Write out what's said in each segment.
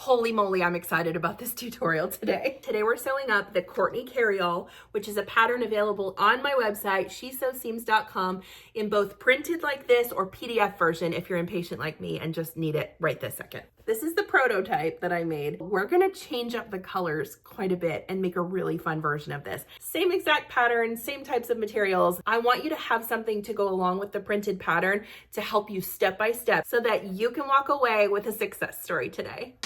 Holy moly, I'm excited about this tutorial today. Today we're sewing up the Courtney Carry-All, which is a pattern available on my website, shesewseams.com, in both printed like this or PDF version if you're impatient like me and just need it right this second. This is the prototype that I made. We're gonna change up the colors quite a bit and make a really fun version of this. Same exact pattern, same types of materials. I want you to have something to go along with the printed pattern to help you step by step so that you can walk away with a success story today.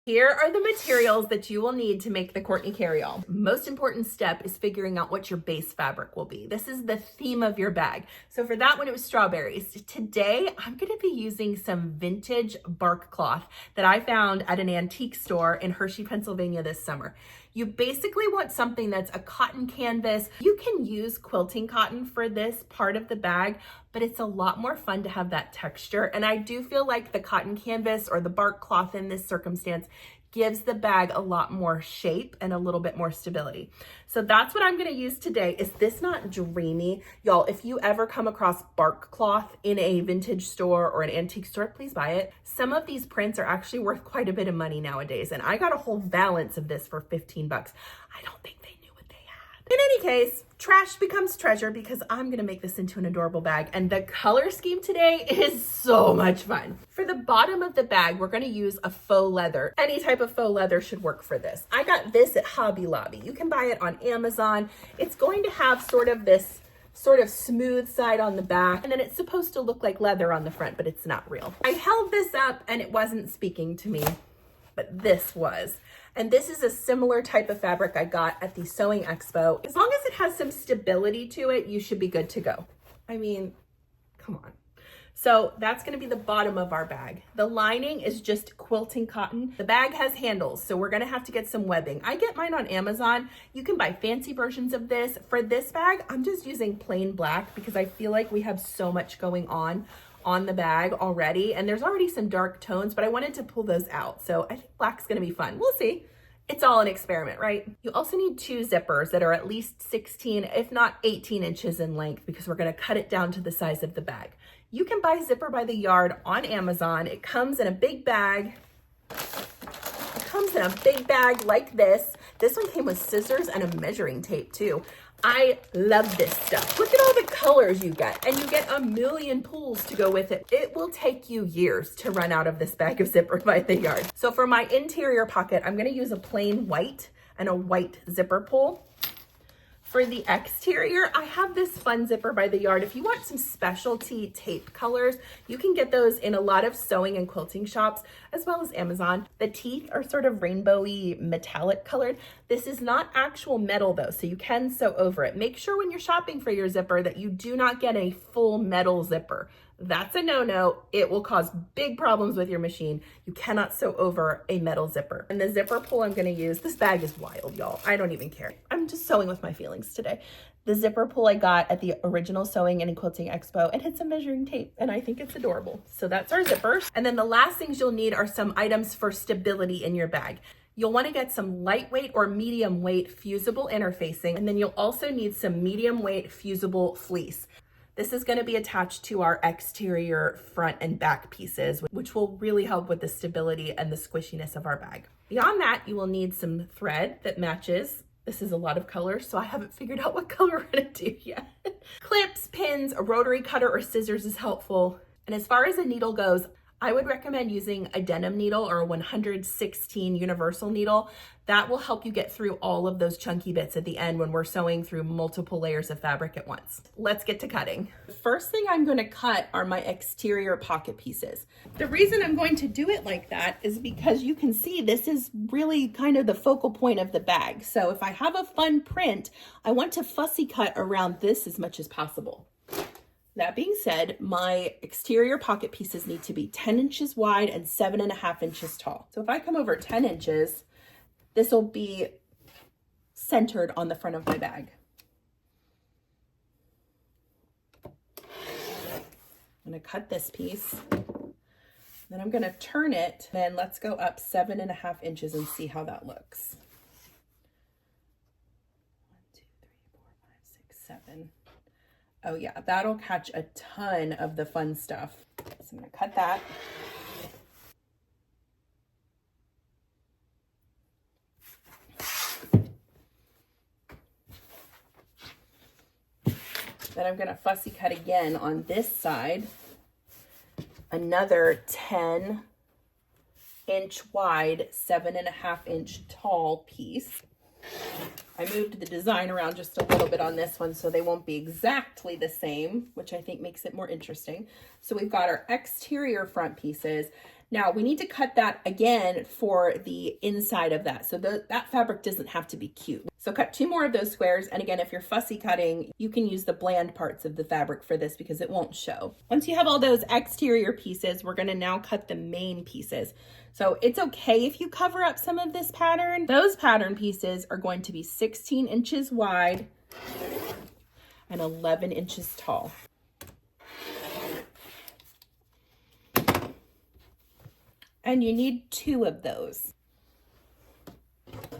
Here are the materials that you will need to make the Courtney Carry-All. Most important step is figuring out what your base fabric will be. This is the theme of your bag. So for that one, it was strawberries. Today, I'm gonna be using some vintage bark cloth that I found at an antique store in Hershey, Pennsylvania this summer. You basically want something that's a cotton canvas. You can use quilting cotton for this part of the bag, but it's a lot more fun to have that texture. And I do feel like the cotton canvas or the bark cloth in this circumstance gives the bag a lot more shape and a little bit more stability. So that's what I'm gonna use today. Is this not dreamy? Y'all, if you ever come across bark cloth in a vintage store or an antique store, please buy it. Some of these prints are actually worth quite a bit of money nowadays, and I got a whole valance of this for 15 bucks. I don't think they knew what they had. In any case, trash becomes treasure because I'm gonna make this into an adorable bag, and the color scheme today is so much fun. For the bottom of the bag, we're gonna use a faux leather. Any type of faux leather should work for this. I got this at Hobby Lobby. You can buy it on Amazon. It's going to have sort of this smooth side on the back, and then it's supposed to look like leather on the front, but it's not real. I held this up and it wasn't speaking to me, but this was. And this is a similar type of fabric I got at the Sewing Expo. As long as it has some stability to it, you should be good to go. I mean, come on. So that's gonna be the bottom of our bag. The lining is just quilting cotton. The bag has handles, so we're gonna have to get some webbing. I get mine on Amazon. You can buy fancy versions of this. For this bag, I'm just using plain black because I feel like we have so much going on the bag already, and there's already some dark tones, but I wanted to pull those out. So I think black's gonna be fun. We'll see. It's all an experiment, right? You also need 2 zippers that are at least 16, if not 18 inches in length, because we're gonna cut it down to the size of the bag. You can buy zipper by the yard on Amazon. It comes in a big bag. It comes in a big bag like this. This one came with scissors and a measuring tape too. I love this stuff. Look at all the colors you get, and you get a million pulls to go with it. It will take you years to run out of this bag of zipper by the yard. So for my interior pocket, I'm gonna use a plain white and a white zipper pull. For the exterior, I have this fun zipper by the yard. If you want some specialty tape colors, you can get those in a lot of sewing and quilting shops, as well as Amazon. The teeth are sort of rainbowy metallic colored. This is not actual metal though, so you can sew over it. Make sure when you're shopping for your zipper that you do not get a full metal zipper. That's a no-no. It will cause big problems with your machine. You cannot sew over a metal zipper. And the zipper pull I'm gonna use, this bag is wild, y'all. I don't even care. I'm just sewing with my feelings today. The zipper pull I got at the original Sewing and Quilting Expo, and it's a measuring tape, and I think it's adorable. So that's our zippers. And then the last things you'll need are some items for stability in your bag. You'll want to get some lightweight or medium weight fusible interfacing, and then you'll also need some medium weight fusible fleece. This is going to be attached to our exterior front and back pieces, which will really help with the stability and the squishiness of our bag. Beyond that, you will need some thread that matches. This is a lot of colors, so I haven't figured out what color we're going to do yet. Clips, pins, a rotary cutter or scissors is helpful. And as far as a needle goes, I would recommend using a denim needle or a 116 universal needle. That will help you get through all of those chunky bits at the end when we're sewing through multiple layers of fabric at once. Let's get to cutting. The first thing I'm going to cut are my exterior pocket pieces. The reason I'm going to do it like that is because you can see this is really kind of the focal point of the bag. So if I have a fun print, I want to fussy cut around this as much as possible. That being said, my exterior pocket pieces need to be 10 inches wide and 7.5 inches tall. So if I come over 10 inches, this will be centered on the front of my bag. I'm gonna cut this piece, then I'm gonna turn it, and let's go up 7.5 inches and see how that looks. 1, 2, 3, 4, 5, 6, 7. Oh yeah, that'll catch a ton of the fun stuff. So I'm gonna cut that. Then I'm gonna fussy cut again on this side, another 10-inch wide, 7.5-inch tall piece. I moved the design around just a little bit on this one so they won't be exactly the same, which I think makes it more interesting. So we've got our exterior front pieces. Now we need to cut that again for the inside of that. So that fabric doesn't have to be cute. So cut 2 more of those squares. And again, if you're fussy cutting, you can use the bland parts of the fabric for this because it won't show. Once you have all those exterior pieces, we're gonna now cut the main pieces. So it's okay if you cover up some of this pattern. Those pattern pieces are going to be 16 inches wide and 11 inches tall. And you need 2 of those.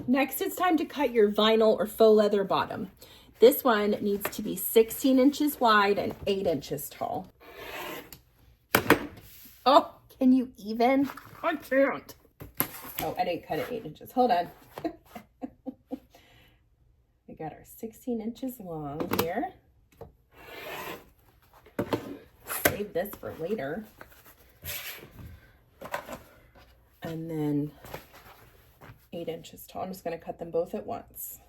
Next, it's time to cut your vinyl or faux leather bottom. This one needs to be 16 inches wide and 8 inches tall. Oh, can you even? I can't. Oh, I didn't cut it 8 inches. Hold on. We got our 16 inches long here. Save this for later. And then 8 inches tall. I'm just going to cut them both at once.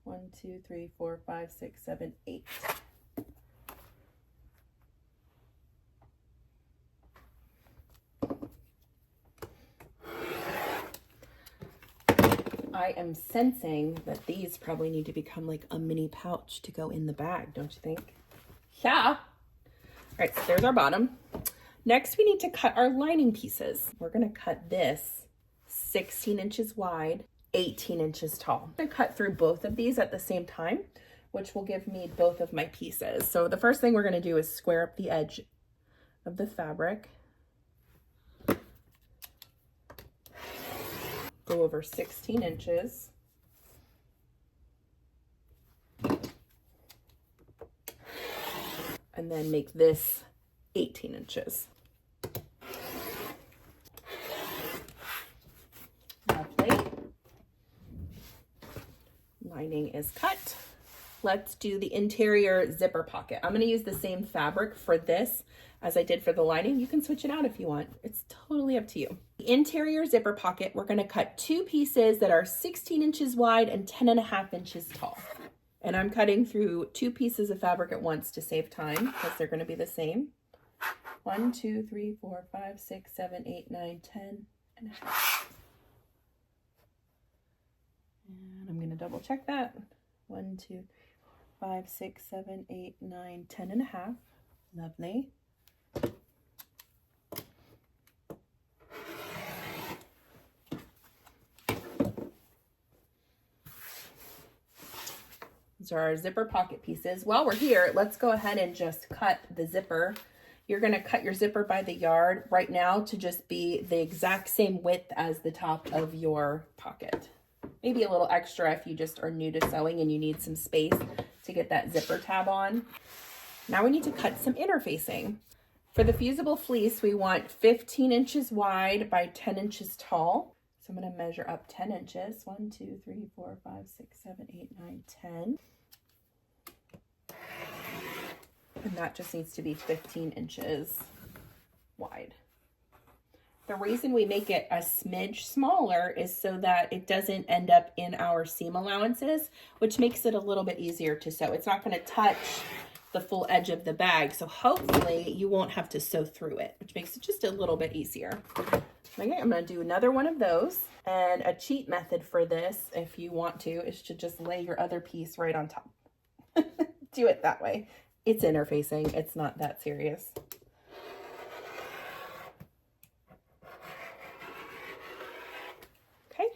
1, 2, 3, 4, 5, 6, 7, 8. I am sensing that these probably need to become like a mini pouch to go in the bag, don't you think? Yeah. All right, so there's our bottom. Next, we need to cut our lining pieces. We're gonna cut this 16 inches wide, 18 inches tall. I'm gonna cut through both of these at the same time, which will give me both of my pieces. So the first thing we're gonna do is square up the edge of the fabric. Go over 16 inches. And then make this 18 inches. Lovely. Lining is cut. Let's do the interior zipper pocket. I'm going to use the same fabric for this as I did for the lining. You can switch it out if you want. It's totally up to you. The interior zipper pocket, we're going to cut 2 pieces that are 16 inches wide and 10.5 inches tall. And I'm cutting through 2 pieces of fabric at once to save time because they're going to be the same. 1, 2, 3, 4, 5, 6, 7, 8, 9, 10 and a half. And I'm going to double check that. 1, 2, 3, 4, 5, 6, 7, 8, 9, 10 and a half. Lovely. These are our zipper pocket pieces. While we're here, let's go ahead and just cut the zipper. You're going to cut your zipper by the yard right now to just be the exact same width as the top of your pocket. Maybe a little extra if you just are new to sewing and you need some space to get that zipper tab on. Now we need to cut some interfacing. For the fusible fleece, we want 15 inches wide by 10 inches tall. So I'm going to measure up 10 inches. 1, 2, 3, 4, 5, 6, 7, 8, 9, 10. And that just needs to be 15 inches wide. The reason we make it a smidge smaller is so that it doesn't end up in our seam allowances, which makes it a little bit easier to sew. It's not going to touch the full edge of the bag, so hopefully you won't have to sew through it, which makes it just a little bit easier. Okay, I'm going to do another one of those. And a cheat method for this, if you want to, is to just lay your other piece right on top. Do it that way. It's interfacing. It's not that serious. Okay.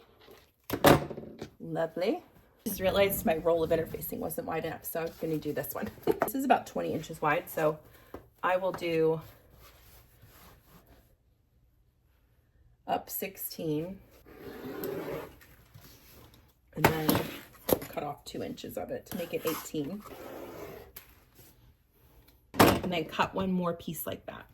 Lovely. Just realized my roll of interfacing wasn't wide enough, so I'm going to do this one. This is about 20 inches wide, so I will do up 16 and then cut off 2 inches of it to make it 18. And then cut one more piece like that.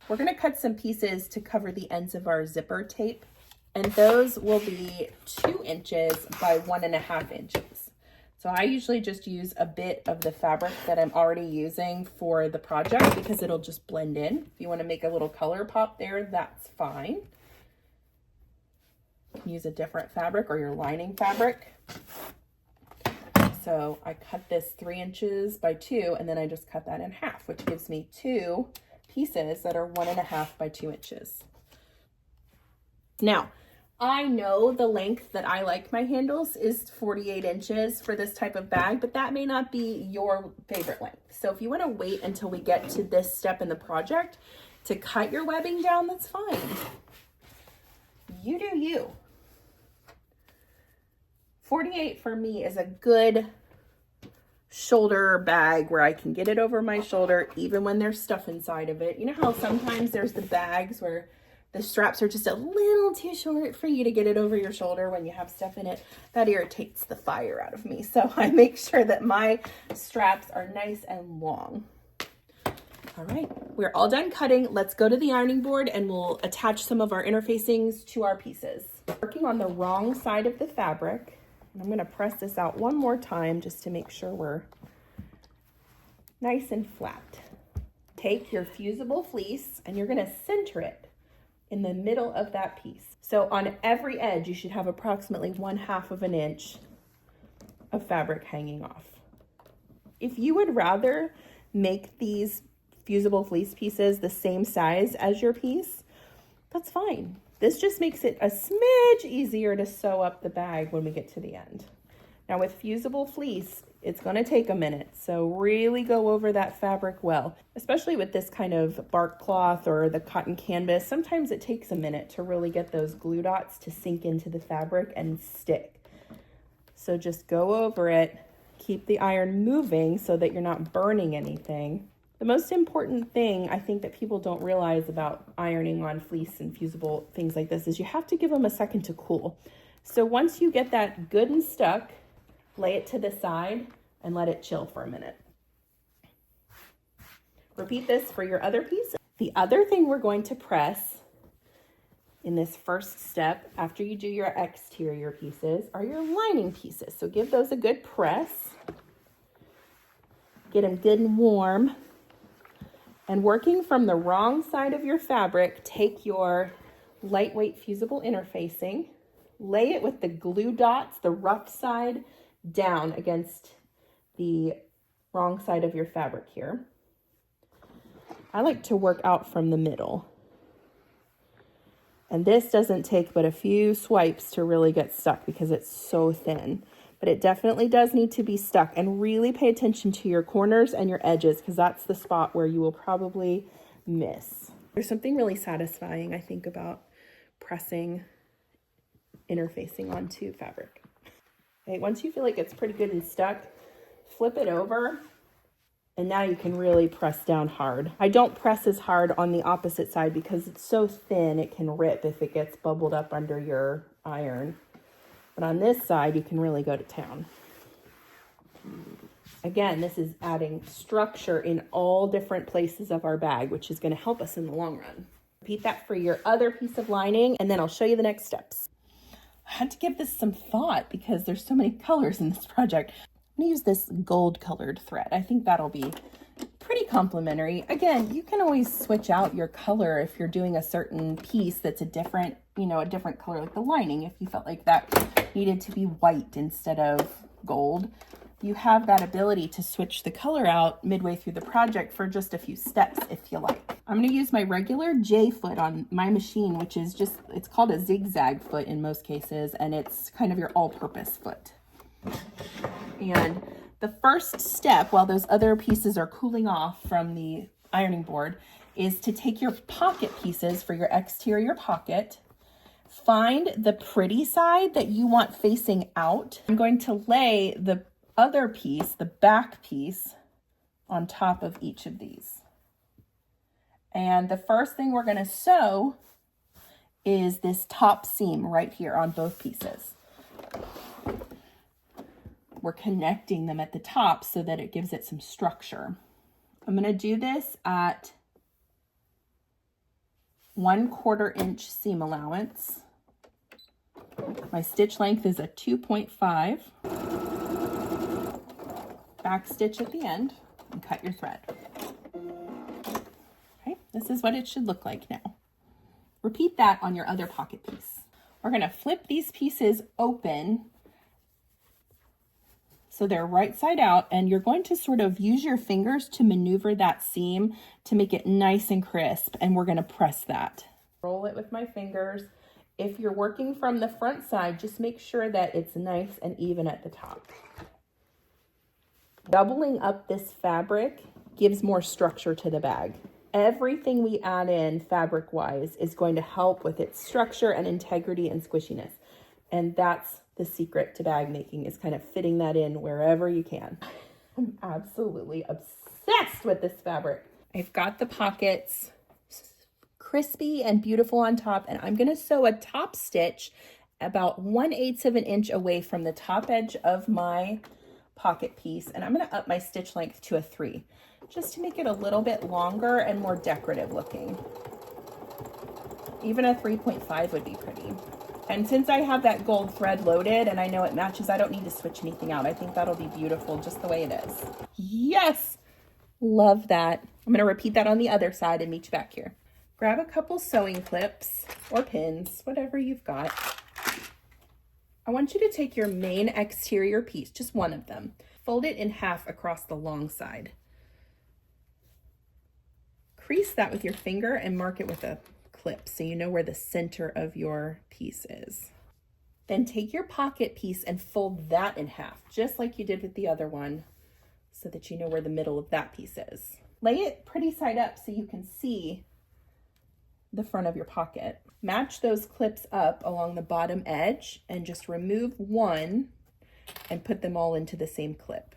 We're gonna cut some pieces to cover the ends of our zipper tape, and those will be 2 inches by 1.5 inches. So I usually just use a bit of the fabric that I'm already using for the project because it'll just blend in. If you wanna make a little color pop there, that's fine. You can use a different fabric or your lining fabric. So I cut this 3 inches by 2, and then I just cut that in half, which gives me 2 pieces that are 1.5 by 2 inches. Now, I know the length that I like my handles is 48 inches for this type of bag, but that may not be your favorite length. So if you want to wait until we get to this step in the project to cut your webbing down, that's fine. You do you. 48 for me is a good shoulder bag where I can get it over my shoulder even when there's stuff inside of it. You know how sometimes there's the bags where the straps are just a little too short for you to get it over your shoulder when you have stuff in it? That irritates the fire out of me. So I make sure that my straps are nice and long. All right, we're all done cutting. Let's go to the ironing board and we'll attach some of our interfacings to our pieces. Working on the wrong side of the fabric. And I'm gonna press this out one more time just to make sure we're nice and flat. Take your fusible fleece and you're gonna center it in the middle of that piece. So on every edge, you should have approximately 1/2 of an inch of fabric hanging off. If you would rather make these fusible fleece pieces the same size as your piece, that's fine. This just makes it a smidge easier to sew up the bag when we get to the end. Now with fusible fleece, it's gonna take a minute, so really go over that fabric well, especially with this kind of bark cloth or the cotton canvas. Sometimes it takes a minute to really get those glue dots to sink into the fabric and stick. So just go over it, keep the iron moving so that you're not burning anything. The most important thing I think that people don't realize about ironing on fleece and fusible things like this is you have to give them a second to cool. So once you get that good and stuck, lay it to the side and let it chill for a minute. Repeat this for your other piece. The other thing we're going to press in this first step after you do your exterior pieces are your lining pieces. So give those a good press. Get them good and warm. And working from the wrong side of your fabric, take your lightweight fusible interfacing, lay it with the glue dots, the rough side, down against the wrong side of your fabric here. I like to work out from the middle. And this doesn't take but a few swipes to really get stuck because it's so thin. But it definitely does need to be stuck, and really pay attention to your corners and your edges because that's the spot where you will probably miss. There's something really satisfying, I think, about pressing interfacing onto fabric. Okay, once you feel like it's pretty good and stuck, flip it over, and now you can really press down hard. I don't press as hard on the opposite side because it's so thin it can rip if it gets bubbled up under your iron. But on this side, you can really go to town. Again, this is adding structure in all different places of our bag, which is going to help us in the long run. Repeat that for your other piece of lining, and then I'll show you the next steps. I had to give this some thought because there's so many colors in this project. I'm going to use this gold colored thread. I think that'll be pretty complimentary. Again, you can always switch out your color if you're doing a certain piece that's a different, a different color, like the lining. If you felt like that needed to be white instead of gold, you have that ability to switch the color out midway through the project for just a few steps if you like. I'm going to use my regular J foot on my machine, which is just, it's called a zigzag foot in most cases, and it's kind of your all-purpose foot. And the first step, while those other pieces are cooling off from the ironing board, is to take your pocket pieces for your exterior pocket. Find the pretty side that you want facing out. I'm going to lay the other piece, the back piece, on top of each of these. And the first thing we're going to sew is this top seam right here on both pieces. We're connecting them at the top so that it gives it some structure. I'm going to do this at 1/4 inch seam allowance. My stitch length is a 2.5. Back stitch at the end and cut your thread. Okay, this is what it should look like now. Repeat that on your other pocket piece. We're going to flip these pieces open so they're right side out, and you're going to sort of use your fingers to maneuver that seam to make it nice and crisp, and we're going to press that. Roll it with my fingers. If you're working from the front side, just make sure that it's nice and even at the top. Doubling up this fabric gives more structure to the bag. Everything we add in fabric-wise is going to help with its structure and integrity and squishiness. And that's the secret to bag making, is kind of fitting that in wherever you can. I'm absolutely obsessed with this fabric. I've got the pockets crispy and beautiful on top, and I'm gonna sew a top stitch about 1/8 of an inch away from the top edge of my pocket piece, and I'm gonna up my stitch length to a 3, just to make it a little bit longer and more decorative looking. Even a 3.5 would be pretty. And since I have that gold thread loaded and I know it matches, I don't need to switch anything out. I think that'll be beautiful just the way it is. Yes, love that. I'm gonna repeat that on the other side and meet you back here. Grab a couple sewing clips or pins, whatever you've got. I want you to take your main exterior piece, just one of them, fold it in half across the long side. Crease that with your finger and mark it with a clip so you know where the center of your piece is. Then take your pocket piece and fold that in half, just like you did with the other one, so that you know where the middle of that piece is. Lay it pretty side up so you can see the front of your pocket. Match those clips up along the bottom edge and just remove one and put them all into the same clip.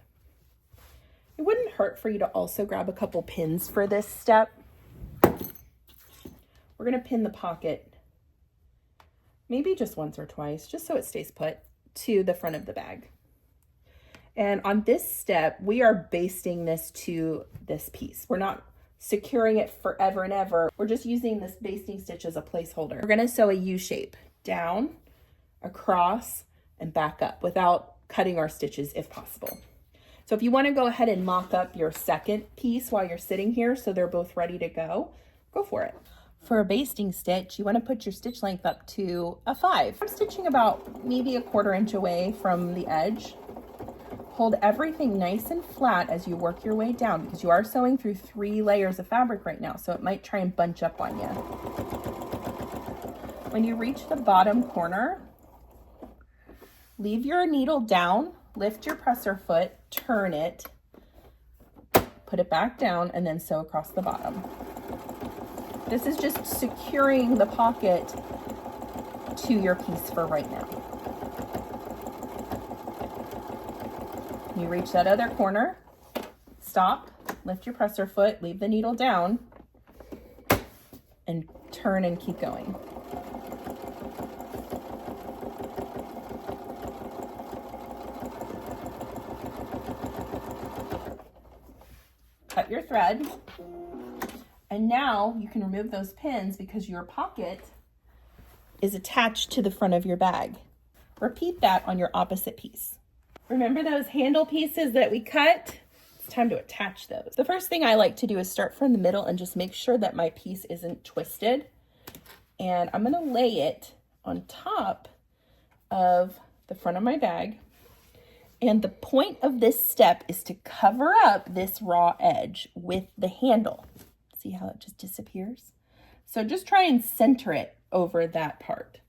It wouldn't hurt for you to also grab a couple pins for this step. We're gonna pin the pocket maybe just once or twice, just so it stays put to the front of the bag. And on this step, we are basting this to this piece. We're not securing it forever and ever. We're just using this basting stitch as a placeholder. We're gonna sew a U shape, down, across, and back up without cutting our stitches if possible. So if you wanna go ahead and mock up your second piece while you're sitting here so they're both ready to go for it. For a basting stitch, you wanna put your stitch length up to a 5. I'm stitching about maybe a 1/4 inch away from the edge. Hold everything nice and flat as you work your way down, because you are sewing through 3 layers of fabric right now, so it might try and bunch up on you. When you reach the bottom corner, leave your needle down, lift your presser foot, turn it, put it back down, and then sew across the bottom. This is just securing the pocket to your piece for right now. You reach that other corner, stop, lift your presser foot, leave the needle down, and turn and keep going. Cut your thread. And now you can remove those pins because your pocket is attached to the front of your bag. Repeat that on your opposite piece. Remember those handle pieces that we cut? It's time to attach those. The first thing I like to do is start from the middle and just make sure that my piece isn't twisted. And I'm gonna lay it on top of the front of my bag. And the point of this step is to cover up this raw edge with the handle. See how it just disappears? So just try and center it over that part.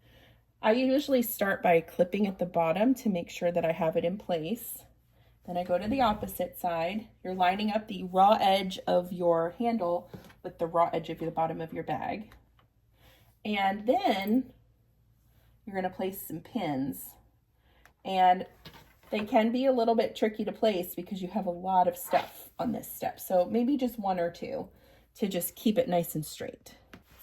I usually start by clipping at the bottom to make sure that I have it in place. Then I go to the opposite side. You're lining up the raw edge of your handle with the raw edge of the bottom of your bag. And then you're gonna place some pins. And they can be a little bit tricky to place because you have a lot of stuff on this step. So maybe just 1 or 2 to just keep it nice and straight.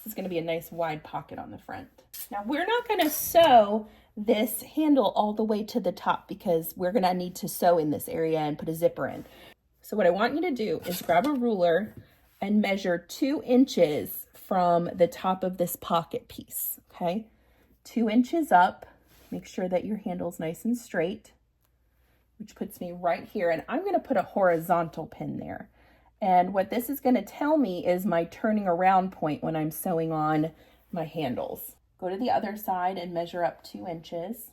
This is going to be a nice wide pocket on the front. Now we're not going to sew this handle all the way to the top because we're going to need to sew in this area and put a zipper in. So what I want you to do is grab a ruler and measure 2 inches from the top of this pocket piece, okay? 2 inches up. Make sure that your handle's nice and straight, which puts me right here. And I'm going to put a horizontal pin there. And what this is going to tell me is my turning around point when I'm sewing on my handles. Go to the other side and measure up 2 inches.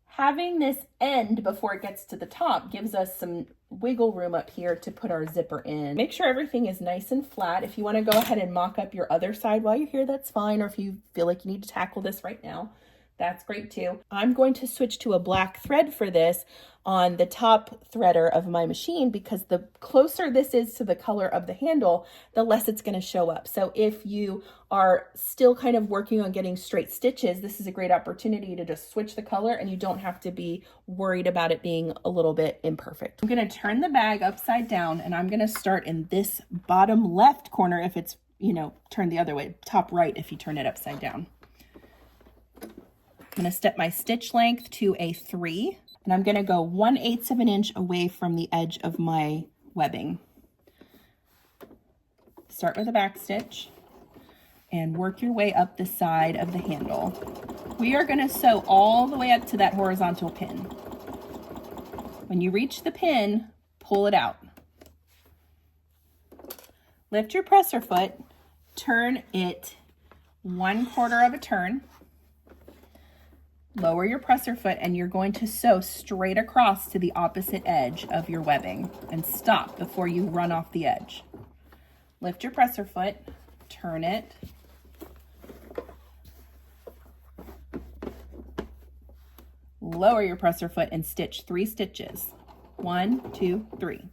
Having this end before it gets to the top gives us some wiggle room up here to put our zipper in. Make sure everything is nice and flat. If you want to go ahead and mock up your other side while you're here, that's fine. Or if you feel like you need to tackle this right now, that's great too. I'm going to switch to a black thread for this on the top threader of my machine because the closer this is to the color of the handle, the less it's going to show up. So if you are still kind of working on getting straight stitches, this is a great opportunity to just switch the color and you don't have to be worried about it being a little bit imperfect. I'm going to turn the bag upside down and I'm going to start in this bottom left corner if it's, turned the other way, top right if you turn it upside down. I'm going to step my stitch length to a 3, and I'm going to go 1/8 of an inch away from the edge of my webbing. Start with a back stitch and work your way up the side of the handle. We are going to sew all the way up to that horizontal pin. When you reach the pin, pull it out. Lift your presser foot, turn it 1/4 of a turn. Lower your presser foot and you're going to sew straight across to the opposite edge of your webbing and stop before you run off the edge. Lift your presser foot, turn it, lower your presser foot and stitch 3 stitches. 1, 2, 3.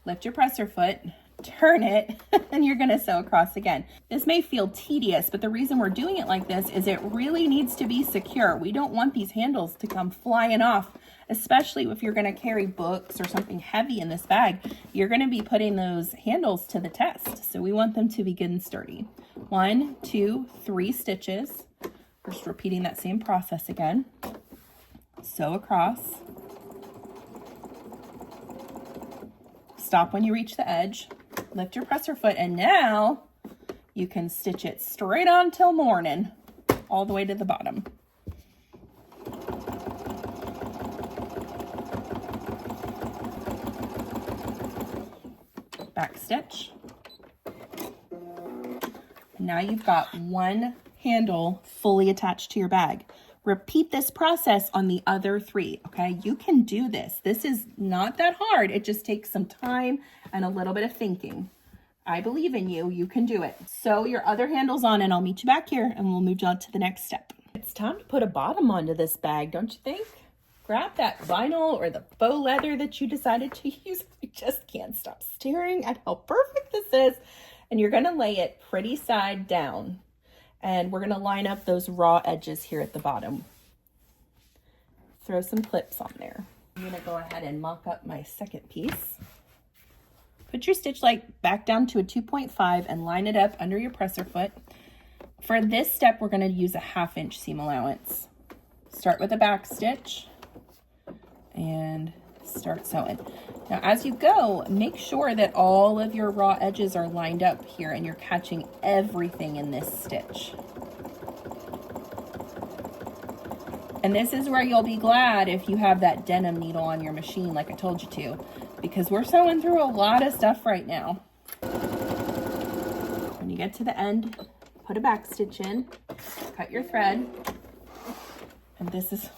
Lift your presser foot, turn it, and you're going to sew across again. This may feel tedious, but the reason we're doing it like this is it really needs to be secure. We don't want these handles to come flying off, especially if you're going to carry books or something heavy in this bag. You're going to be putting those handles to the test, so we want them to be good and sturdy. 1, 2, 3 stitches. Just repeating that same process again. Sew across. Stop when you reach the edge. Lift your presser foot, and now you can stitch it straight on till morning, all the way to the bottom. Back stitch. Now you've got one handle fully attached to your bag. Repeat this process on the other 3, okay? You can do this. This is not that hard. It just takes some time and a little bit of thinking. I believe in you. You can do it. Sew your other handles on and I'll meet you back here and we'll move on to the next step. It's time to put a bottom onto this bag, don't you think? Grab that vinyl or the faux leather that you decided to use. You just can't stop staring at how perfect this is. And you're going to lay it pretty side down. And we're going to line up those raw edges here at the bottom. Throw some clips on there. I'm going to go ahead and mock up my second piece. Put your stitch length back down to a 2.5 and line it up under your presser foot. For this step, we're going to use a 1/2 inch seam allowance. Start with a back stitch and start sewing. Now, as you go, make sure that all of your raw edges are lined up here and you're catching everything in this stitch. And this is where you'll be glad if you have that denim needle on your machine like I told you to, because we're sewing through a lot of stuff right now. When you get to the end, put a back stitch in, cut your thread, and this is,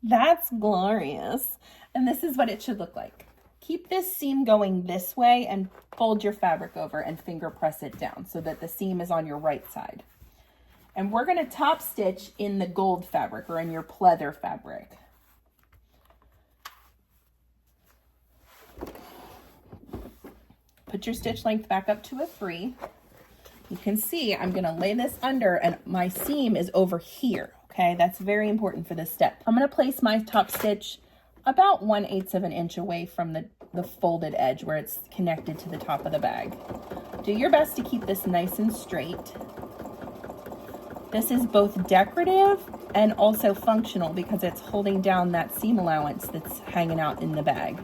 that's glorious. And this is what it should look like. Keep this seam going this way and fold your fabric over and finger press it down so that the seam is on your right side. And we're going to top stitch in the gold fabric or in your pleather fabric. Put your stitch length back up to a 3. You can see I'm going to lay this under and my seam is over here. Okay, that's very important for this step. I'm going to place my top stitch about 1/8 of an inch away from the folded edge where it's connected to the top of the bag. Do your best to keep this nice and straight. This is both decorative and also functional because it's holding down that seam allowance that's hanging out in the bag.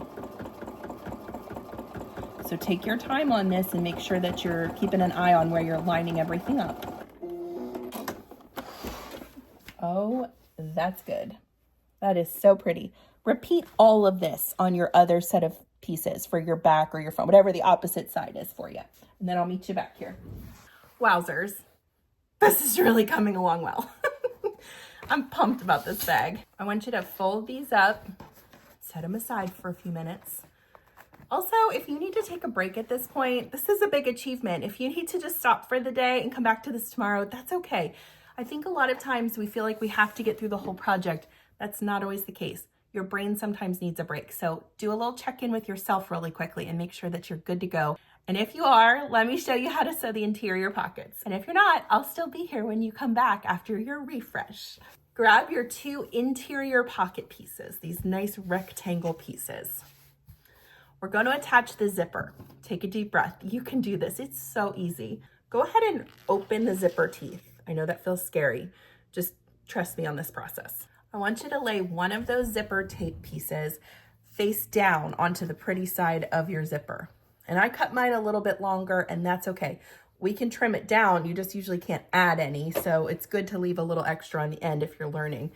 So take your time on this and make sure that you're keeping an eye on where you're lining everything up. Oh, that's good. That is so pretty. Repeat all of this on your other set of pieces for your back or your front, whatever the opposite side is for you. And then I'll meet you back here. Wowzers. This is really coming along well. I'm pumped about this bag. I want you to fold these up, set them aside for a few minutes. Also, if you need to take a break at this point, this is a big achievement. If you need to just stop for the day and come back to this tomorrow, that's okay. I think a lot of times we feel like we have to get through the whole project. That's not always the case. Your brain sometimes needs a break. So do a little check-in with yourself really quickly and make sure that you're good to go. And if you are, let me show you how to sew the interior pockets. And if you're not, I'll still be here when you come back after your refresh. Grab your 2 interior pocket pieces, these nice rectangle pieces. We're going to attach the zipper. Take a deep breath. You can do this. It's so easy. Go ahead and open the zipper teeth. I know that feels scary. Just trust me on this process. I want you to lay one of those zipper tape pieces face down onto the pretty side of your zipper. And I cut mine a little bit longer, and that's okay. We can trim it down. You just usually can't add any, so it's good to leave a little extra on the end if you're learning.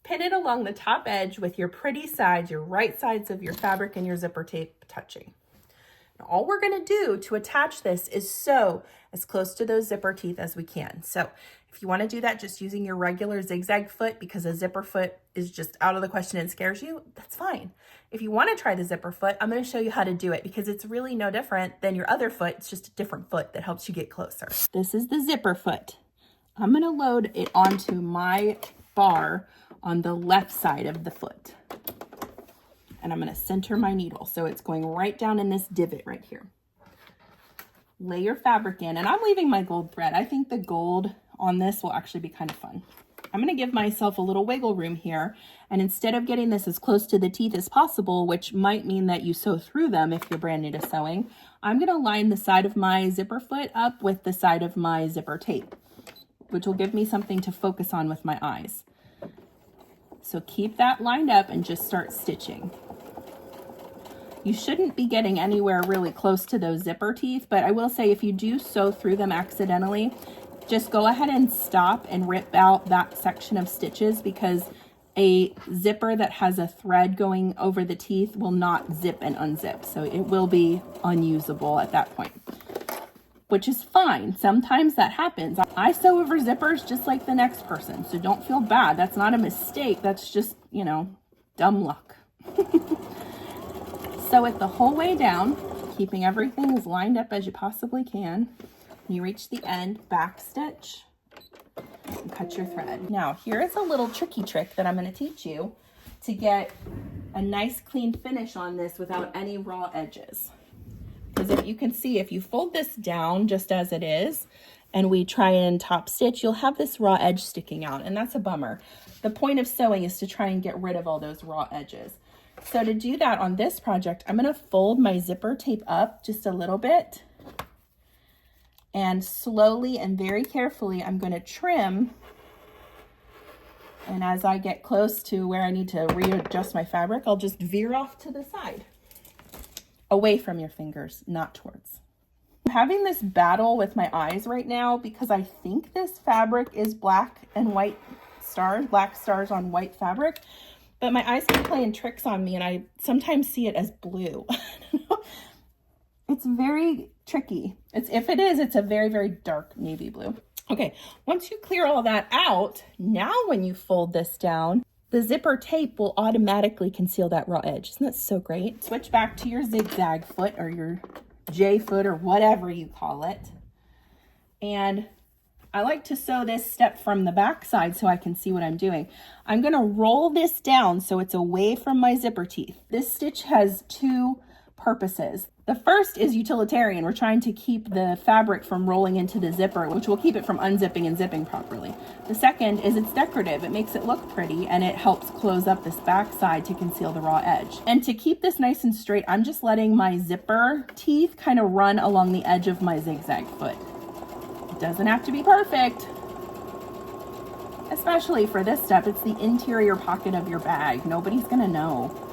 Pin it along the top edge with your pretty sides, your right sides of your fabric and your zipper tape touching. Now, all we're going to do to attach this is sew as close to those zipper teeth as we can. So if you want to do that just using your regular zigzag foot because a zipper foot is just out of the question and scares you, that's fine. If you want to try the zipper foot, I'm going to show you how to do it because it's really no different than your other foot. It's just a different foot that helps you get closer. This is the zipper foot. I'm going to load it onto my bar on the left side of the foot. And I'm going to center my needle. So it's going right down in this divot right here. Lay your fabric in, and I'm leaving my gold thread. I think the gold on this will actually be kind of fun. I'm going to give myself a little wiggle room here. And instead of getting this as close to the teeth as possible, which might mean that you sew through them if you're brand new to sewing, I'm going to line the side of my zipper foot up with the side of my zipper tape, which will give me something to focus on with my eyes. So keep that lined up and just start stitching. You shouldn't be getting anywhere really close to those zipper teeth, but I will say if you do sew through them accidentally, just go ahead and stop and rip out that section of stitches because a zipper that has a thread going over the teeth will not zip and unzip. So it will be unusable at that point, which is fine. Sometimes that happens. I sew over zippers just like the next person, so don't feel bad. That's not a mistake. That's just, you know, dumb luck. Sew it the whole way down, keeping everything as lined up as you possibly can. When you reach the end, back stitch and cut your thread. Now, here is a little tricky trick that I'm going to teach you to get a nice clean finish on this without any raw edges. Because if you can see, if you fold this down just as it is, and we try and top stitch, you'll have this raw edge sticking out, and that's a bummer. The point of sewing is to try and get rid of all those raw edges. So to do that on this project, I'm going to fold my zipper tape up just a little bit, and slowly and very carefully, I'm going to trim. And as I get close to where I need to readjust my fabric, I'll just veer off to the side, away from your fingers, not towards. I'm having this battle with my eyes right now because I think this fabric is black and white stars, black stars on white fabric, but my eyes keep playing tricks on me and I sometimes see it as blue. It's very tricky. If it is, it's a very, very dark navy blue. Okay, once you clear all that out, now when you fold this down, the zipper tape will automatically conceal that raw edge. Isn't that so great? Switch back to your zigzag foot or your J foot or whatever you call it. And I like to sew this step from the back side so I can see what I'm doing. I'm gonna roll this down so it's away from my zipper teeth. This stitch has two purposes. The first is utilitarian. We're trying to keep the fabric from rolling into the zipper, which will keep it from unzipping and zipping properly. The second is it's decorative. It makes it look pretty and it helps close up this back side to conceal the raw edge. And to keep this nice and straight, I'm just letting my zipper teeth kind of run along the edge of my zigzag foot. It doesn't have to be perfect, especially for this step. It's the interior pocket of your bag. Nobody's gonna know.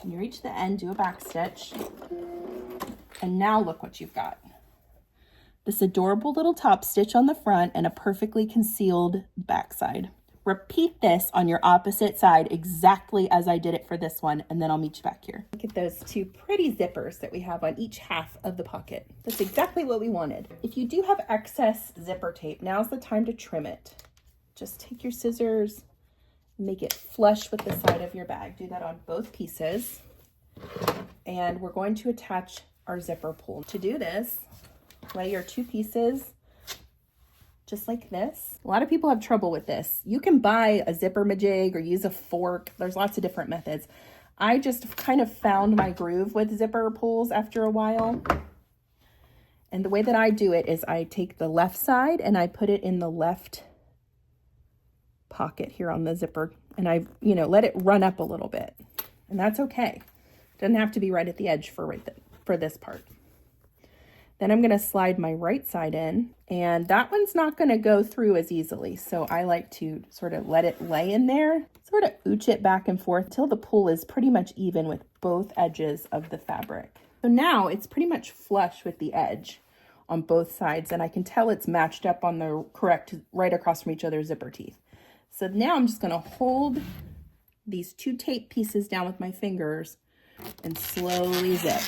When you reach the end, do a back stitch. And now look what you've got. This adorable little top stitch on the front and a perfectly concealed back side. Repeat this on your opposite side exactly as I did it for this one, and then I'll meet you back here. Look at those two pretty zippers that we have on each half of the pocket. That's exactly what we wanted. If you do have excess zipper tape, now's the time to trim it. Just take your scissors, make it flush with the side of your bag. Do that on both pieces. And we're going to attach our zipper pull. To do this, lay your two pieces just like this. A lot of people have trouble with this. You can buy a zipper majig or use a fork. There's lots of different methods. I just kind of found my groove with zipper pulls after a while. And the way that I do it is I take the left side and I put it in the left pocket here on the zipper, and I let it run up a little bit, and that's okay. Doesn't have to be right at the edge for this part. Then I'm going to slide my right side in, and that one's not going to go through as easily, so I like to sort of let it lay in there, sort of ooch it back and forth till the pull is pretty much even with both edges of the fabric. So now it's pretty much flush with the edge on both sides, and I can tell it's matched up on the correct right across from each other's zipper teeth. So now I'm just going to hold these two tape pieces down with my fingers and slowly zip.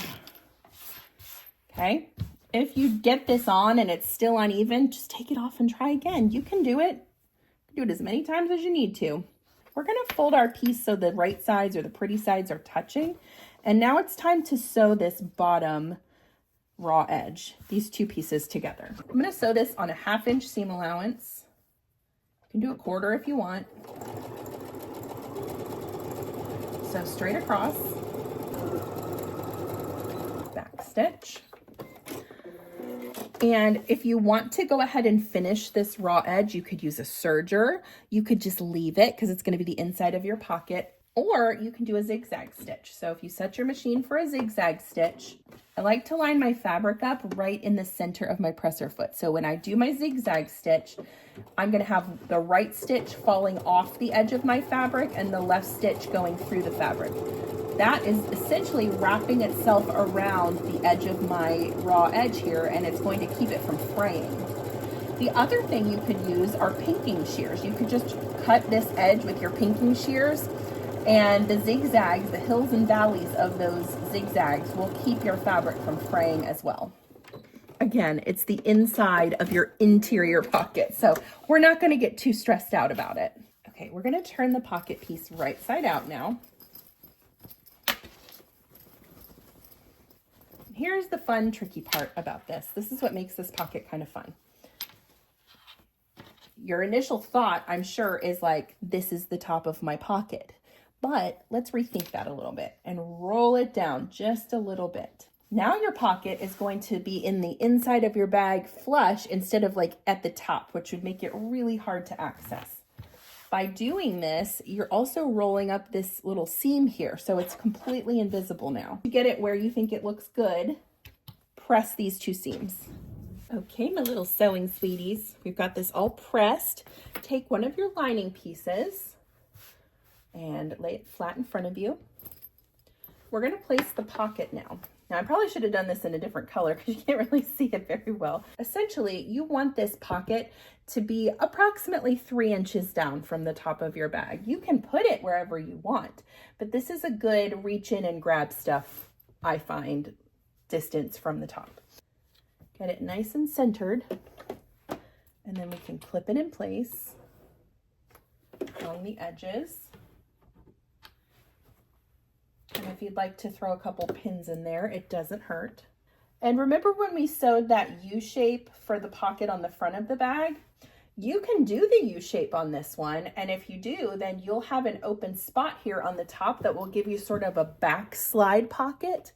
Okay. If you get this on and it's still uneven, just take it off and try again. You can do it. Do it as many times as you need to. We're going to fold our piece so the right sides or the pretty sides are touching. And now it's time to sew this bottom raw edge, these two pieces together. I'm going to sew this on a 1/2 inch seam allowance. You can do a 1/4 if you want. So straight across, back stitch. And if you want to go ahead and finish this raw edge, you could use a serger. You could just leave it because it's going to be the inside of your pocket, or you can do a zigzag stitch. So if you set your machine for a zigzag stitch, I like to line my fabric up right in the center of my presser foot. So when I do my zigzag stitch, I'm going to have the right stitch falling off the edge of my fabric and the left stitch going through the fabric. That is essentially wrapping itself around the edge of my raw edge here, and it's going to keep it from fraying. The other thing you could use are pinking shears. You could just cut this edge with your pinking shears, and the zigzags, the hills and valleys of those zigzags will keep your fabric from fraying as well. Again, it's the inside of your interior pocket, so we're not going to get too stressed out about it. Okay, we're going to turn the pocket piece right side out now. Here's the fun, tricky part about this. This is what makes this pocket kind of fun. Your initial thought, I'm sure, is like, this is the top of my pocket. But let's rethink that a little bit and roll it down just a little bit. Now your pocket is going to be in the inside of your bag flush instead of like at the top, which would make it really hard to access. By doing this, you're also rolling up this little seam here, so it's completely invisible now. To get it where you think it looks good, press these two seams. Okay, my little sewing sweeties, we've got this all pressed. Take one of your lining pieces and lay it flat in front of you. We're going to place the pocket now. Now, I probably should have done this in a different color because you can't really see it very well. Essentially, you want this pocket to be approximately 3 inches down from the top of your bag. You can put it wherever you want, but this is a good reach in and grab stuff, I find, distance from the top. Get it nice and centered, and then we can clip it in place along the edges. And if you'd like to throw a couple pins in there, it doesn't hurt. And remember when we sewed that U shape for the pocket on the front of the bag? You can do the U shape on this one, and if you do, then you'll have an open spot here on the top that will give you sort of a back slide pocket.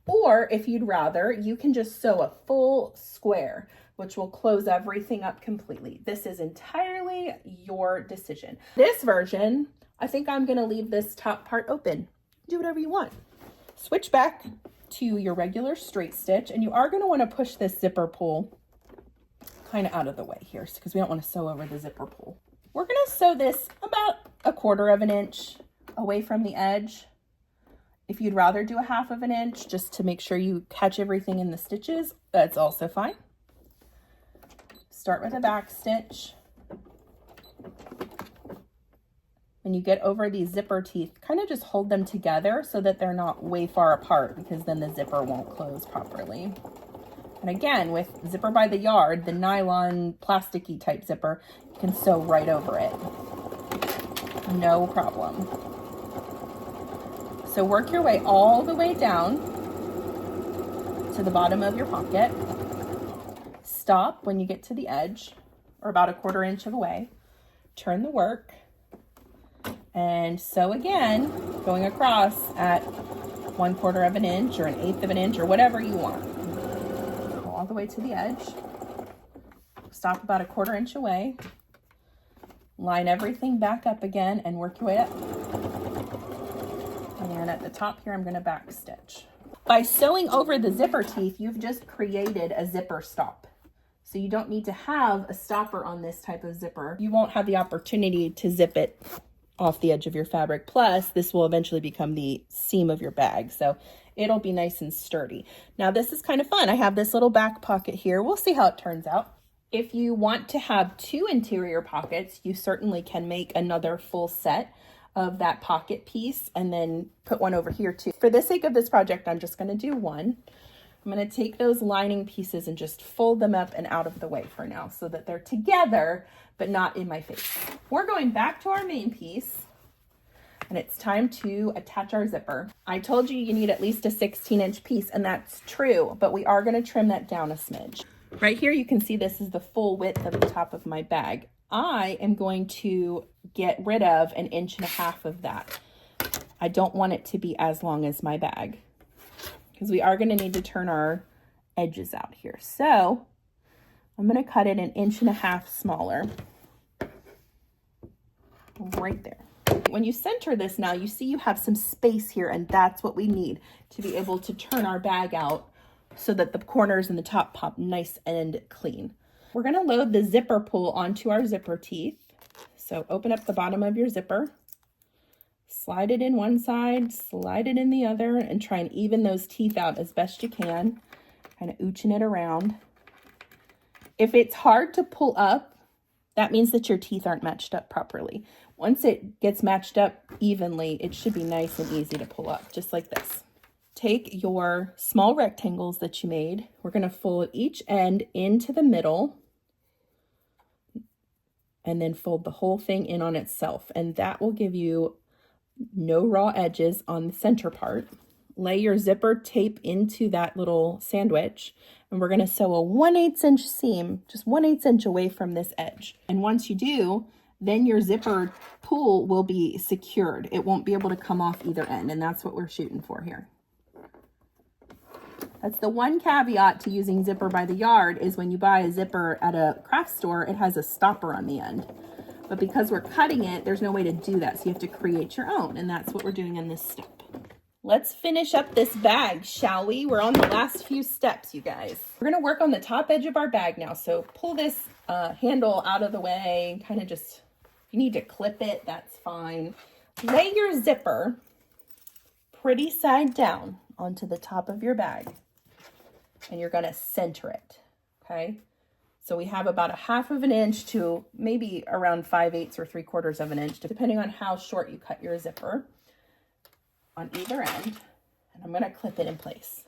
Or if you'd rather, you can just sew a full square, which will close everything up completely. This is entirely your decision. This version, I think I'm gonna leave this top part open. Do whatever you want. Switch back to your regular straight stitch, and you are gonna wanna push this zipper pull kind of out of the way here because we don't want to sew over the zipper pull. We're going to sew this about 1/4 inch away from the edge. If you'd rather do 1/2 inch just to make sure you catch everything in the stitches, that's also fine. Start with a back stitch. When you get over these zipper teeth, kind of just hold them together so that they're not way far apart, because then the zipper won't close properly. And again, with zipper by the yard, the nylon plasticky type zipper, you can sew right over it. No problem. So work your way all the way down to the bottom of your pocket. Stop when you get to the edge, or about 1/4 inch away. Turn the work and sew again, going across at 1/4 inch or 1/8 inch or whatever you want. All the way to the edge. Stop about 1/4 inch away. Line everything back up again and work your way up. And at the top here, I'm going to back stitch. By sewing over the zipper teeth, you've just created a zipper stop. So you don't need to have a stopper on this type of zipper. You won't have the opportunity to zip it off the edge of your fabric. Plus, this will eventually become the seam of your bag. So it'll be nice and sturdy. Now this is kind of fun. I have this little back pocket here. We'll see how it turns out. If you want to have 2 interior pockets, you certainly can make another full set of that pocket piece and then put one over here too. For the sake of this project, I'm just going to do one. I'm going to take those lining pieces and just fold them up and out of the way for now so that they're together but not in my face. We're going back to our main piece. And it's time to attach our zipper. I told you you need at least a 16-inch piece, and that's true, but we are going to trim that down a smidge. Right here, you can see this is the full width of the top of my bag. I am going to get rid of 1.5 inches of that. I don't want it to be as long as my bag because we are going to need to turn our edges out here. So I'm going to cut it 1.5 inches smaller right there. When you center this now, you see you have some space here, and that's what we need to be able to turn our bag out so that the corners and the top pop nice and clean. We're going to load the zipper pull onto our zipper teeth. So open up the bottom of your zipper, slide it in one side, slide it in the other, and try and even those teeth out as best you can, kind of ooching it around. If it's hard to pull up, that means that your teeth aren't matched up properly. Once it gets matched up evenly, it should be nice and easy to pull up, just like this. Take your small rectangles that you made. We're going to fold each end into the middle and then fold the whole thing in on itself. And that will give you no raw edges on the center part. Lay your zipper tape into that little sandwich, and we're going to sew a 1/8 inch seam, just 1/8 inch away from this edge. And once you do, then your zipper pull will be secured. It won't be able to come off either end, and that's what we're shooting for here. That's the one caveat to using zipper by the yard, is when you buy a zipper at a craft store, it has a stopper on the end. But because we're cutting it, there's no way to do that, so you have to create your own, and that's what we're doing in this step. Let's finish up this bag, shall we? We're on the last few steps, you guys. We're gonna work on the top edge of our bag now, so pull this handle out of the way, kind of just, if you need to clip it, that's fine. Lay your zipper pretty side down onto the top of your bag, and you're gonna center it, okay? So we have about 1/2 inch to maybe around 5/8 or 3/4 inch, depending on how short you cut your zipper, on either end. And I'm gonna clip it in place.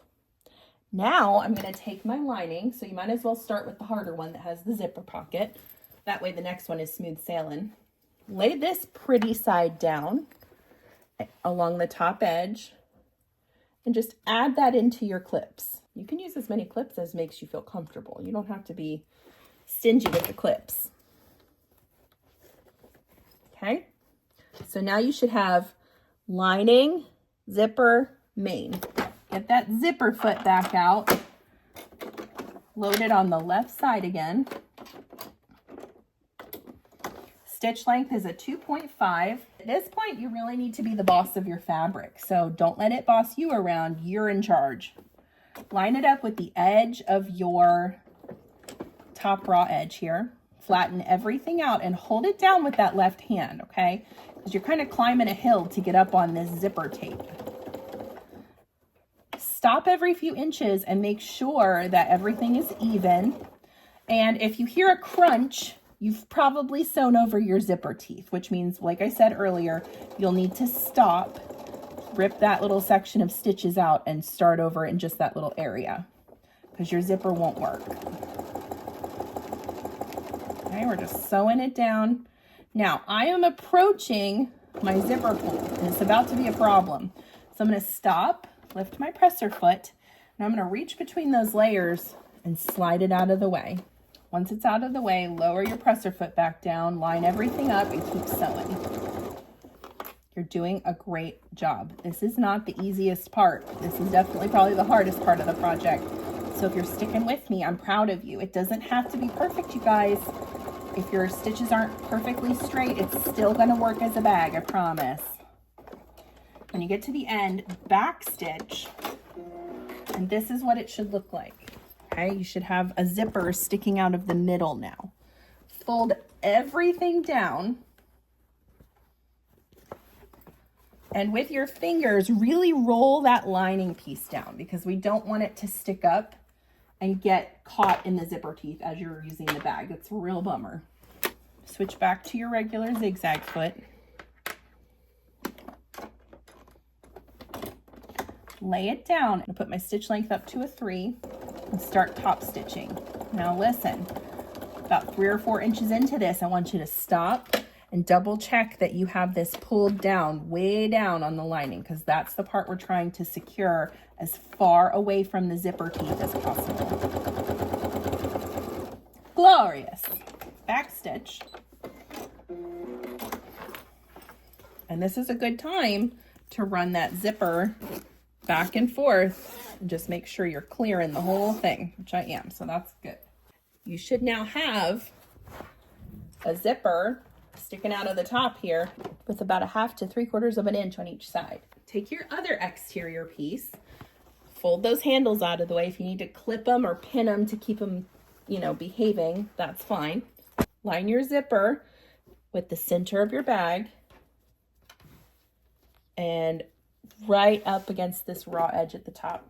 Now I'm gonna take my lining, so you might as well start with the harder one that has the zipper pocket. That way the next one is smooth sailing. Lay this pretty side down along the top edge and just add that into your clips. You can use as many clips as makes you feel comfortable. You don't have to be stingy with the clips. Okay, so now you should have lining, zipper, main. Get that zipper foot back out. Load it on the left side again. Stitch length is a 2.5. At this point, you really need to be the boss of your fabric, so don't let it boss you around. You're in charge. Line it up with the edge of your top raw edge here. Flatten everything out and hold it down with that left hand, okay? Because you're kind of climbing a hill to get up on this zipper tape. Stop every few inches and make sure that everything is even. And if you hear a crunch, you've probably sewn over your zipper teeth, which means, like I said earlier, you'll need to stop, rip that little section of stitches out and start over in just that little area because your zipper won't work. Okay, we're just sewing it down. Now, I am approaching my zipper pull, and it's about to be a problem. So I'm going to stop, lift my presser foot, and I'm going to reach between those layers and slide it out of the way. Once it's out of the way, lower your presser foot back down, line everything up, and keep sewing. You're doing a great job. This is not the easiest part. This is definitely probably the hardest part of the project. So if you're sticking with me, I'm proud of you. It doesn't have to be perfect, you guys. If your stitches aren't perfectly straight, it's still gonna work as a bag, I promise. When you get to the end, back stitch, and this is what it should look like. Okay, you should have a zipper sticking out of the middle now. Fold everything down. And with your fingers, really roll that lining piece down because we don't want it to stick up and get caught in the zipper teeth as you're using the bag. It's a real bummer. Switch back to your regular zigzag foot. Lay it down and put my stitch length up to a 3 and start top stitching. Now listen, about 3 or 4 inches into this, I want you to stop and double check that you have this pulled down, way down on the lining, because that's the part we're trying to secure as far away from the zipper teeth as possible. Glorious. Back stitch. And this is a good time to run that zipper back and forth and just make sure you're clearing the whole thing, which I am, so that's good. You should now have a zipper sticking out of the top here with about 1/2 to 3/4 of an inch on each side. Take your other exterior piece, fold those handles out of the way. If you need to clip them or pin them to keep them, behaving, that's fine. Line your zipper with the center of your bag and right up against this raw edge at the top.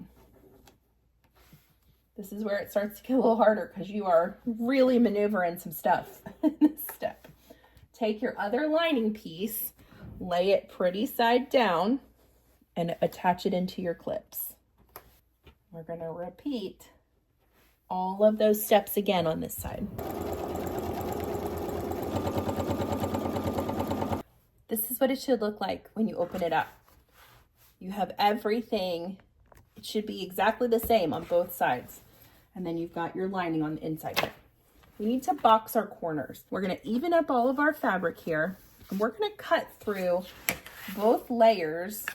This is where it starts to get a little harder because you are really maneuvering some stuff in this step. Take your other lining piece, lay it pretty side down, and attach it into your clips. We're going to repeat all of those steps again on this side. This is what it should look like when you open it up. You have everything. It should be exactly the same on both sides. And then you've got your lining on the inside here. We need to box our corners. We're going to even up all of our fabric here, and we're going to cut through both layers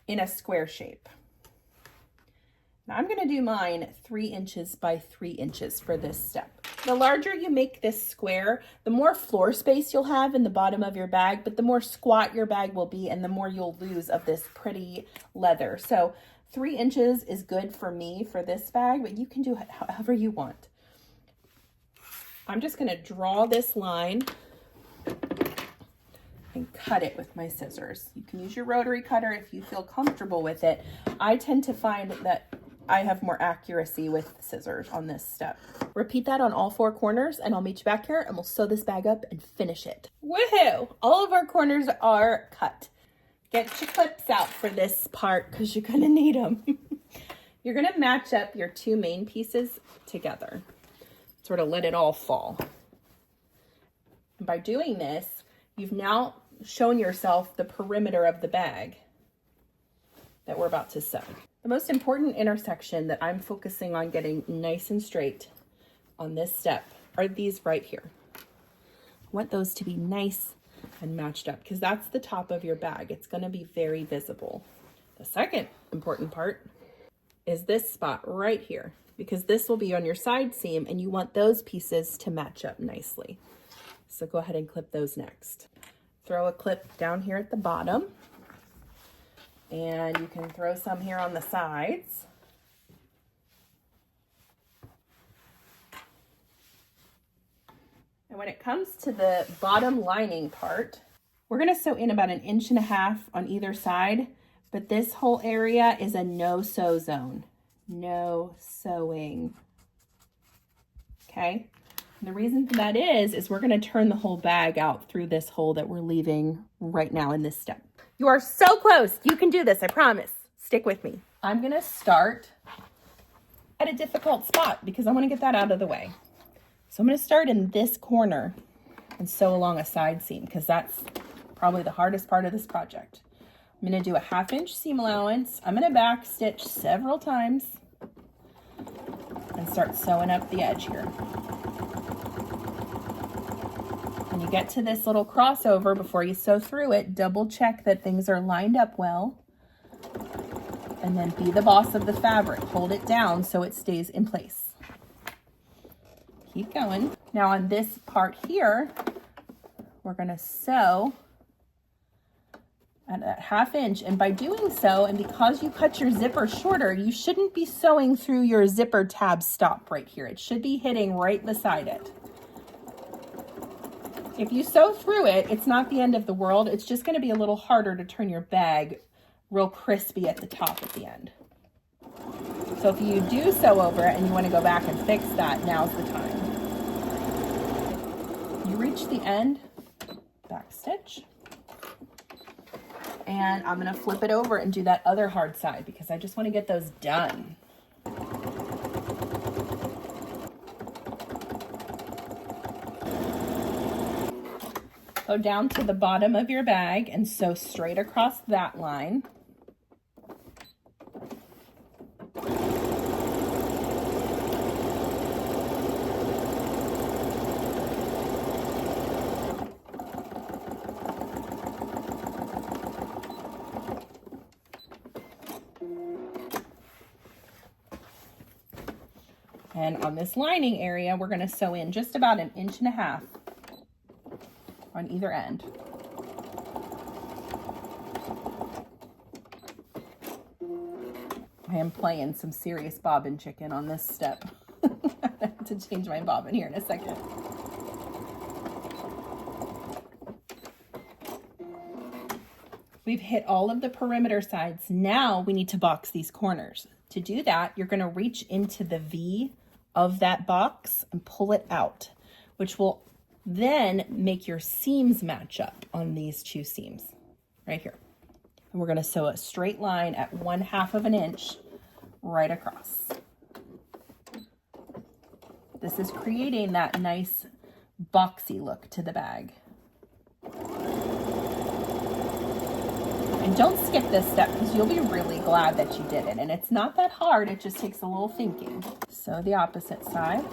in a square shape. Now I'm going to do mine 3 inches by 3 inches for this step. The larger you make this square, the more floor space you'll have in the bottom of your bag, but the more squat your bag will be and the more you'll lose of this pretty leather. So 3 inches is good for me for this bag, but you can do it however you want. I'm just going to draw this line and cut it with my scissors. You can use your rotary cutter if you feel comfortable with it. I tend to find that I have more accuracy with scissors on this step. Repeat that on all 4 corners and I'll meet you back here and we'll sew this bag up and finish it. Woohoo! All of our corners are cut. Get your clips out for this part because you're gonna need them. You're gonna match up your 2 main pieces together. Sort of let it all fall. And by doing this, you've now shown yourself the perimeter of the bag that we're about to sew. The most important intersection that I'm focusing on getting nice and straight on this step are these right here. want those to be nice and matched up because that's the top of your bag. It's going to be very visible. The second important part is this spot right here, because this will be on your side seam and you want those pieces to match up nicely. So go ahead and clip those next. Throw a clip down here at the bottom, and you can throw some here on the sides. And when it comes to the bottom lining part, we're going to sew in about 1.5 inches on either side, but this whole area is a no-sew zone. No sewing. Okay? And the reason for that is we're going to turn the whole bag out through this hole that we're leaving right now in this step. You are so close. You can do this, I promise. Stick with me. I'm going to start at a difficult spot because I want to get that out of the way. So I'm going to start in this corner and sew along a side seam because that's probably the hardest part of this project. I'm going to do a 1/2 inch seam allowance. I'm going to back stitch several times and start sewing up the edge here. When you get to this little crossover, before you sew through it, double check that things are lined up well. And then be the boss of the fabric. Hold it down so it stays in place. Keep going. Now on this part here, we're going to sew at that 1/2 inch, and by doing so, and because you cut your zipper shorter, you shouldn't be sewing through your zipper tab stop right here. It should be hitting right beside it. If you sew through it, it's not the end of the world. It's just going to be a little harder to turn your bag real crispy at the top at the end. So if you do sew over it and you want to go back and fix that, now's the time. You reach the end, back stitch. And I'm going to flip it over and do that other hard side because I just want to get those done. Go down to the bottom of your bag and sew straight across that line. And on this lining area, we're going to sew in just about 1.5 inches on either end. I am playing some serious bobbin chicken on this step. I have to change my bobbin here in a second. We've hit all of the perimeter sides. Now we need to box these corners. To do that, you're going to reach into the V of that box and pull it out, which will then make your seams match up on these two seams right here. And we're going to sew a straight line at 1/2 inch right across. This is creating that nice boxy look to the bag. And don't skip this step because you'll be really glad that you did it. And it's not that hard, it just takes a little thinking. Sew the opposite side.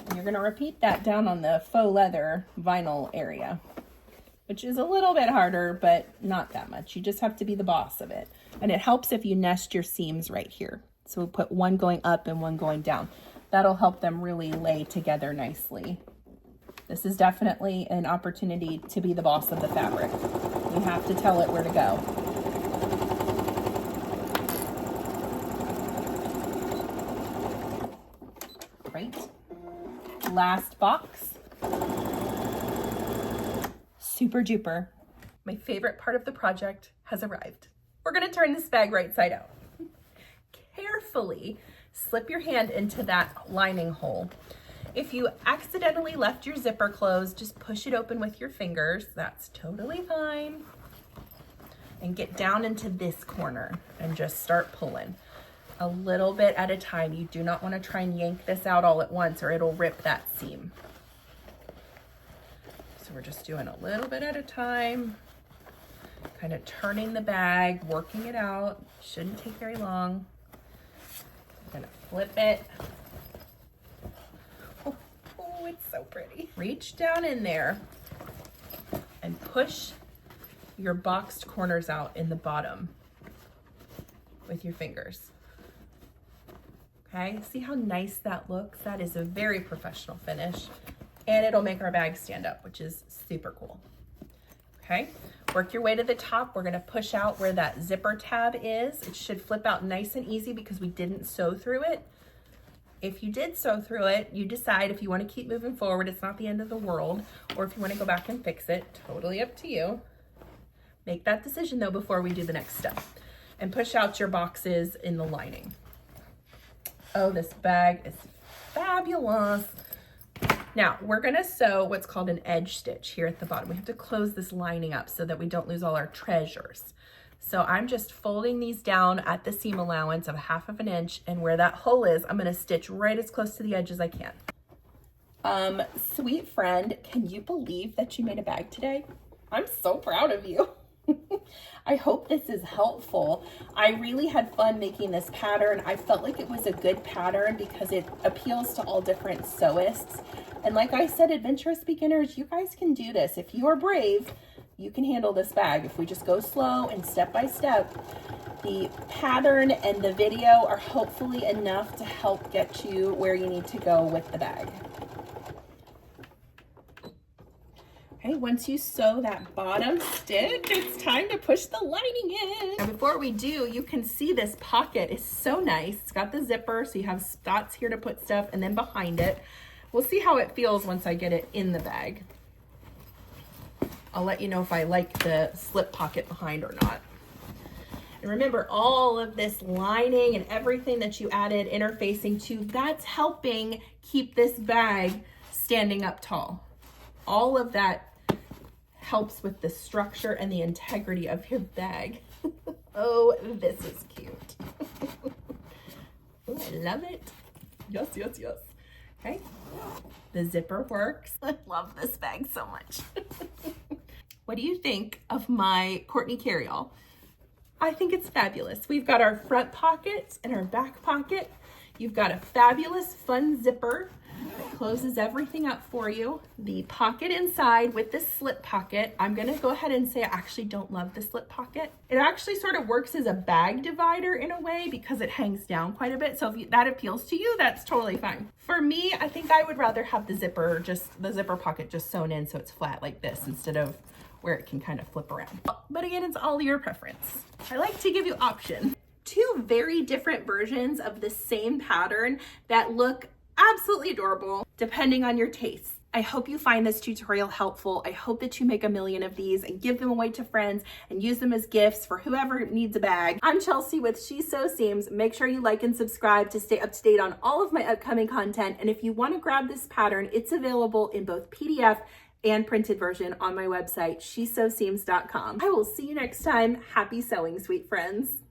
And you're going to repeat that down on the faux leather vinyl area, which is a little bit harder, but not that much. You just have to be the boss of it. And it helps if you nest your seams right here. So we'll put one going up and one going down. That'll help them really lay together nicely. This is definitely an opportunity to be the boss of the fabric. You have to tell it where to go. Great. Last box. Super duper. My favorite part of the project has arrived. We're going to turn this bag right side out. Carefully slip your hand into that lining hole. If you accidentally left your zipper closed, just push it open with your fingers. That's totally fine. And get down into this corner and just start pulling a little bit at a time. You do not want to try and yank this out all at once or it'll rip that seam. So we're just doing a little bit at a time, kind of turning the bag, working it out. Shouldn't take very long. I'm gonna flip it. Oh, it's so pretty. Reach down in there and push your boxed corners out in the bottom with your fingers. Okay, see how nice that looks? That is a very professional finish, and it'll make our bag stand up, which is super cool. Okay, work your way to the top. We're gonna push out where that zipper tab is. It should flip out nice and easy because we didn't sew through it. If you did sew through it, you decide if you wanna keep moving forward, it's not the end of the world, or if you wanna go back and fix it, totally up to you. Make that decision though before we do the next step. And push out your boxes in the lining. Oh, this bag is fabulous. Now, we're gonna sew what's called an edge stitch here at the bottom. We have to close this lining up so that we don't lose all our treasures. So I'm just folding these down at the seam allowance of 1/2 inch, and where that hole is, I'm gonna stitch right as close to the edge as I can. Sweet friend, can you believe that you made a bag today? I'm so proud of you. I hope this is helpful. I really had fun making this pattern. I felt like it was a good pattern because it appeals to all different sewists. And like I said, adventurous beginners, you guys can do this. If you are brave, you can handle this bag. If we just go slow and step by step, the pattern and the video are hopefully enough to help get you where you need to go with the bag. Okay, once you sew that bottom stitch, it's time to push the lining in. Now before we do, you can see this pocket is so nice. It's got the zipper, so you have spots here to put stuff, and then behind it. We'll see how it feels once I get it in the bag. I'll let you know if I like the slip pocket behind or not. And remember, all of this lining and everything that you added interfacing to, that's helping keep this bag standing up tall. All of that helps with the structure and the integrity of your bag. Oh, this is cute. Ooh, I love it. Yes, yes, yes. Okay, the zipper works. I love this bag so much. What do you think of my Courtney Carry-All? I think it's fabulous. We've got our front pocket and our back pocket. You've got a fabulous, fun zipper that closes everything up for you. The pocket inside with this slip pocket, I'm gonna go ahead and say I actually don't love the slip pocket. It actually sort of works as a bag divider in a way because it hangs down quite a bit. So if that appeals to you, that's totally fine. For me, I think I would rather have the zipper pocket just sewn in so it's flat like this instead of where it can kind of flip around. But again, it's all your preference. I like to give you options. Two very different versions of the same pattern that look absolutely adorable depending on your taste. I hope you find this tutorial helpful. I hope that you make a million of these and give them away to friends and use them as gifts for whoever needs a bag. I'm Chelsea with She Sew Seams. Make sure you like and subscribe to stay up to date on all of my upcoming content. And if you want to grab this pattern, it's available in both PDF and printed version on my website, shesewseams.com. I will see you next time. Happy sewing, sweet friends.